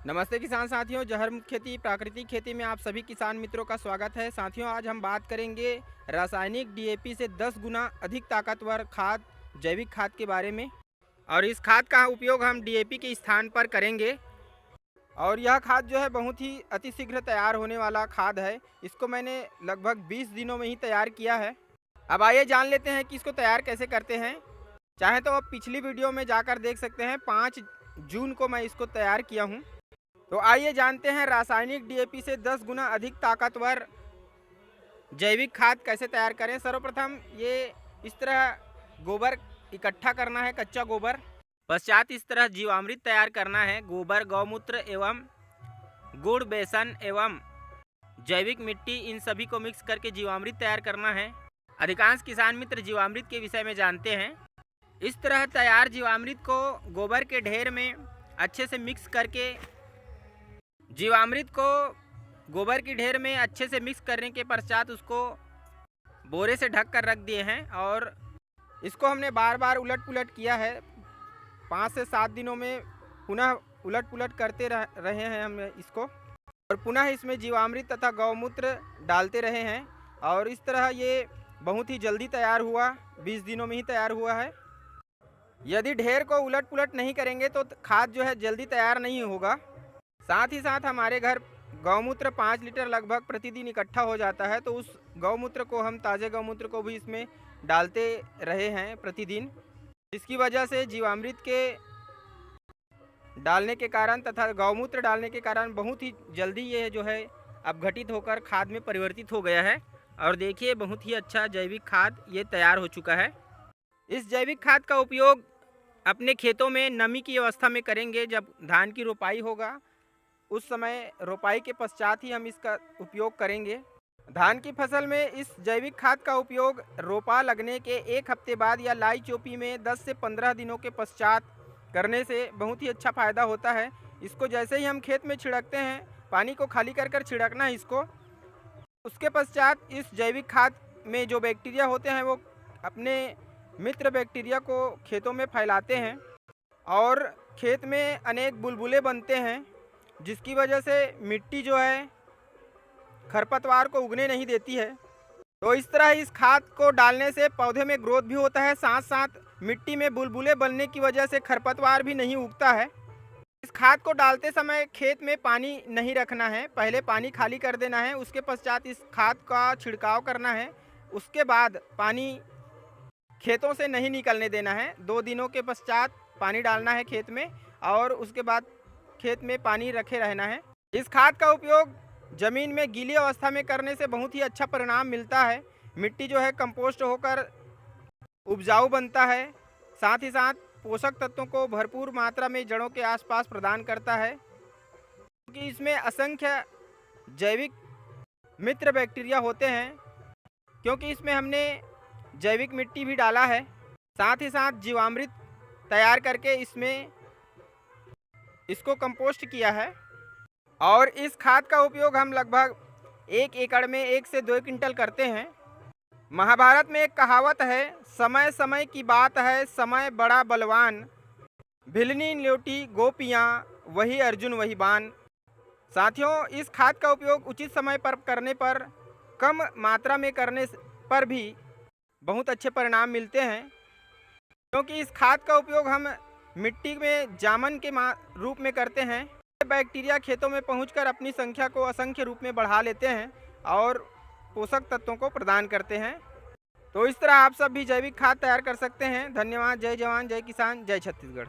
नमस्ते किसान साथियों, जहर मुक्त खेती प्राकृतिक खेती में आप सभी किसान मित्रों का स्वागत है। साथियों, आज हम बात करेंगे रासायनिक डीएपी से 10 गुना अधिक ताकतवर खाद जैविक खाद के बारे में। और इस खाद का उपयोग हम डीएपी के स्थान पर करेंगे। और यह खाद जो है बहुत ही अतिशीघ्र तैयार होने वाला खाद है। इसको मैंने लगभग 20 दिनों में ही तैयार किया है। अब आइए जान लेते हैं कि इसको तैयार कैसे करते हैं। चाहे तो आप पिछली वीडियो में जाकर देख सकते हैं। 5 जून को मैं इसको तैयार किया हूँ। तो आइए जानते हैं रासायनिक डीएपी से 10 गुना अधिक ताकतवर जैविक खाद कैसे तैयार करें। सर्वप्रथम ये इस तरह गोबर इकट्ठा करना है, कच्चा गोबर। पश्चात इस तरह जीवामृत तैयार करना है। गोबर, गौमूत्र एवं गुड़, बेसन एवं जैविक मिट्टी, इन सभी को मिक्स करके जीवामृत तैयार करना है। अधिकांश किसान मित्र जीवामृत के विषय में जानते हैं। इस तरह तैयार जीवामृत को गोबर के ढेर में अच्छे से मिक्स करके जीवामृत को गोबर की ढेर में अच्छे से मिक्स करने के पश्चात उसको बोरे से ढक कर रख दिए हैं। और इसको हमने बार बार उलट पुलट किया है। 5 से 7 दिनों में पुनः उलट पुलट करते रहे हैं हम इसको। और पुनः इसमें जीवामृत तथा गौमूत्र डालते रहे हैं। और इस तरह ये बहुत ही जल्दी तैयार हुआ, 20 दिनों में ही तैयार हुआ है। यदि ढेर को उलट पुलट नहीं करेंगे तो खाद जो है जल्दी तैयार नहीं होगा। साथ ही साथ हमारे घर गौमूत्र 5 लीटर लगभग प्रतिदिन इकट्ठा हो जाता है। तो उस गौमूत्र को हम ताज़े गौमूत्र को भी इसमें डालते रहे हैं प्रतिदिन, जिसकी वजह से जीवामृत के डालने के कारण तथा गौमूत्र डालने के कारण बहुत ही जल्दी ये जो है अब घटित होकर खाद में परिवर्तित हो गया है। और देखिए, बहुत ही अच्छा जैविक खाद ये तैयार हो चुका है। इस जैविक खाद का उपयोग अपने खेतों में नमी की अवस्था में करेंगे। जब धान की रोपाई होगा उस समय रोपाई के पश्चात ही हम इसका उपयोग करेंगे। धान की फसल में इस जैविक खाद का उपयोग रोपा लगने के 1 हफ्ते बाद या लाई चोपी में 10 से 15 दिनों के पश्चात करने से बहुत ही अच्छा फ़ायदा होता है। इसको जैसे ही हम खेत में छिड़कते हैं, पानी को खाली कर कर छिड़कना है इसको। उसके पश्चात इस जैविक खाद में जो बैक्टीरिया होते हैं वो अपने मित्र बैक्टीरिया को खेतों में फैलाते हैं और खेत में अनेक बुलबुले बनते हैं, जिसकी वजह से मिट्टी जो है खरपतवार को उगने नहीं देती है। तो इस तरह इस खाद को डालने से पौधे में ग्रोथ भी होता है, साथ साथ मिट्टी में बुलबुले बनने की वजह से खरपतवार भी नहीं उगता है। इस खाद को डालते समय खेत में पानी नहीं रखना है, पहले पानी खाली कर देना है। उसके पश्चात इस खाद का छिड़काव करना है। उसके बाद पानी खेतों से नहीं निकलने देना है। 2 दिनों के पश्चात पानी डालना है खेत में और उसके बाद खेत में पानी रखे रहना है। इस खाद का उपयोग ज़मीन में गीली अवस्था में करने से बहुत ही अच्छा परिणाम मिलता है। मिट्टी जो है कंपोस्ट होकर उपजाऊ बनता है। साथ ही साथ पोषक तत्वों को भरपूर मात्रा में जड़ों के आसपास प्रदान करता है, क्योंकि इसमें असंख्य जैविक मित्र बैक्टीरिया होते हैं। क्योंकि इसमें हमने जैविक मिट्टी भी डाला है, साथ ही साथ जीवामृत तैयार करके इसको कंपोस्ट किया है। और इस खाद का उपयोग हम लगभग 1 एकड़ में 1 से 2 क्विंटल करते हैं। महाभारत में एक कहावत है, समय समय की बात है, समय बड़ा बलवान, भिलनी ल्योटी गोपियाँ, वही अर्जुन वही बान। साथियों, इस खाद का उपयोग उचित समय पर करने पर, कम मात्रा में करने पर भी बहुत अच्छे परिणाम मिलते हैं। क्योंकि इस खाद का उपयोग हम मिट्टी में जामन के रूप में करते हैं। बैक्टीरिया खेतों में पहुंचकर अपनी संख्या को असंख्य रूप में बढ़ा लेते हैं और पोषक तत्वों को प्रदान करते हैं। तो इस तरह आप सब भी जैविक खाद तैयार कर सकते हैं। धन्यवाद। जय जवान, जय किसान, जय छत्तीसगढ़।